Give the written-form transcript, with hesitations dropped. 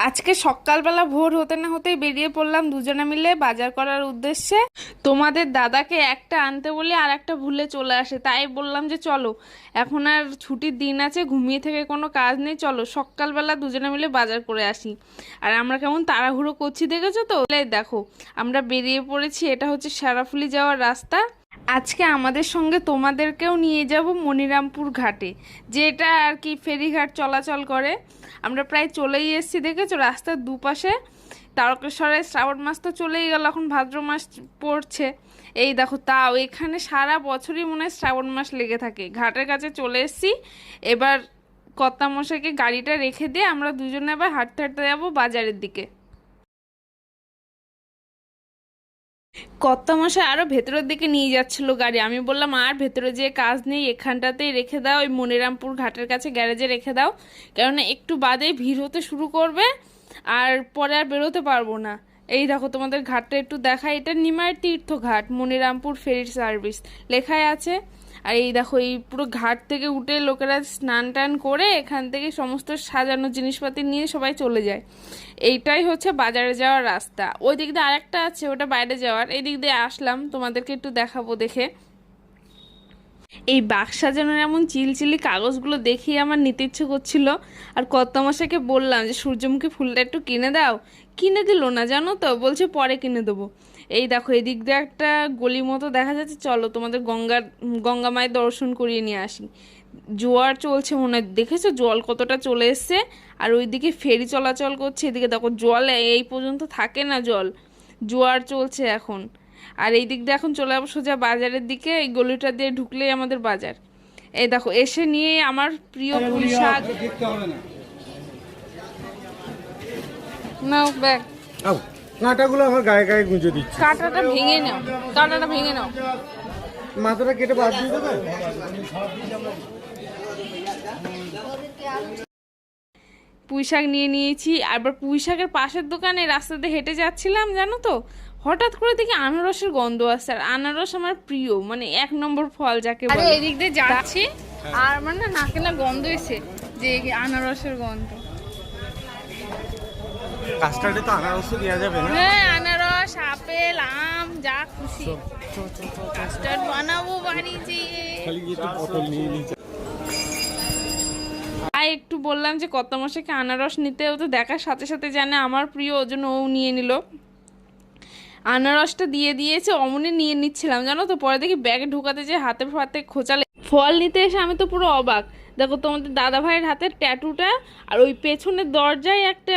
আজকে সকালবেলা ভোর হতে না হতেই বেরিয়ে পড়লাম দুজনে মিলে বাজার করার উদ্দেশ্যে। তোমাদের দাদাকে একটা আনতে বলি আর একটা ভুলে চলে আসে, তাই বললাম যে চলো, এখন আর ছুটির দিন আছে, ঘুমিয়ে থেকে কোনো কাজ নেই, চলো সকালবেলা দুজনে মিলে বাজার করে আসি। আর আমরা কেমন তাড়াহুড়ো করছি দেখেছো তো? দেখো আমরা বেরিয়ে পড়েছি, এটা হচ্ছে শেরাফুলি যাওয়ার রাস্তা। আজকে আমাদের সঙ্গে তোমাদেরকেও নিয়ে যাব মনিরামপুর ঘাটে, যেটা আর কি ফেরিঘাট চলাচল করে। আমরা প্রায় চলেই এসেছি, দেখেছো রাস্তার দুপাশে। তারকেশ্বরের শ্রাবণ মাস তো চলেই গেল, এখন ভাদ্র মাস পড়ছে। এই দেখো, তাও এখানে সারা বছরই মনে হয় শ্রাবণ মাস লেগে থাকে। ঘাটের কাছে চলে এসেছি, এবার কর্তামশাইকে গাড়িটা রেখে দিয়ে আমরা দুজনে আবার হাঁটতে হাঁটতে যাবো বাজারের দিকে। কর্তামশাই আরো ভেতরের দিকে নিয়ে যাচ্ছিল গাড়ি, আমি বললাম আর ভেতরে যে কাজ নেই, এখানটাতেই রেখে দাও, ওই মনিরামপুর ঘাটের কাছে গ্যারেজে রেখে দাও, কেননা একটু বাদেই ভিড় হতে শুরু করবে আর পরে আর বেরোতে পারবো না। এই দেখো তোমাদের ঘাটটা একটু দেখাই, এটা নিমাই তীর্থ ঘাট মনিরামপুর ফেরি সার্ভিস লেখাই আছে। আর এই দেখো, এই পুরো ঘাট থেকে উঠে লোকেরা স্নান টান করে এখান থেকে সমস্ত সাজানো জিনিসপাতি নিয়ে সবাই চলে যায়। এইটাই হচ্ছে বাজারে যাওয়ার রাস্তা। ওই দিক দিয়ে আরেকটা আছে, ওটা বাইরে যাওয়ার। এই দিক দিয়ে আসলাম, তোমাদেরকে একটু দেখাবো দেখে। এই বাক্স সাজানোর এমন চিলচিলি কাগজগুলো দেখিয়ে আমার নিতে ইচ্ছে করছিল। আর কর্তামশাইকে বললাম যে সূর্যমুখী ফুলটা একটু কিনে দাও, কিনে দিল না জানো তো, বলছে পরে কিনে দেবো। এই দেখো, এদিক দিয়ে একটা গলি মতো দেখা যাচ্ছে, চলো তোমাদের গঙ্গা মায়ের দর্শন করিয়ে নিয়ে আসি। জোয়ার চলছে মনে হয়, দেখেছো জল কতটা চলে এসছে। আর ওইদিকে ফেরি চলাচল করছে, এদিকে দেখো জল এই পর্যন্ত থাকে না, জোয়ার চলছে এখন। আর এই দিক দিয়ে এখন চলে যাবো সোজা বাজারের দিকে, এই গলিটা দিয়ে ঢুকলেই আমাদের বাজার। এই দেখো, এসে নিয়ে আমার প্রিয় পুঁই শাক। নাও ব্যাগ। কাঁটাগুলো আমার গায়ে গায়ে গুঁজে দিচ্ছে। কাঁটাটা ভেঙে নাও, কাঁটাটা ভেঙে নাও। মাথাটা কেটে বাদ দিয়ে দেবে। পুঁই শাক নিয়ে নিয়েছি। আবার পুঁই শাকের পাশের দোকানে রাস্তাতে হেঁটে যাচ্ছিলাম, জানো তো, হঠাৎ করে দেখি আনারসের গন্ধ আসছে। আর আনারস আমার প্রিয়, মানে 1 নম্বর ফল যাকে বলে। এদিক দিয়ে যাচ্ছি আর আমার না নাকে না গন্ধ এসে, যে আনারসের গন্ধ। কাস্টার্ডে তো আনারসও দেওয়া যাবে না? হ্যাঁ, আনারস, আপেল, আম, যা খুশি কাস্টার্ড বানাবো বাড়ি যেয়ে। খালি একটু পটল নিয়ে নিচ্ছে। আর একটু বললাম যে কর্তামশাইকে আনারস নিতে, ও তো দেখার সাথে সাথে জানে আমার প্রিয়, ওর জন্য ও নিয়ে নিল। আনারসটা দিয়ে দিয়েছে, অমনি নিয়ে নিচ্ছিলাম জানো তো, পরে দেখি ব্যাগে ঢোকাতে যে হাতে ফাতে খোঁচালে। ফল নিতে এসে আমি তো পুরো অবাক। দেখো তোমাদের দাদা ভাইয়ের হাতের ট্যাটুটা, আর ওই পেছনের দরজায় একটা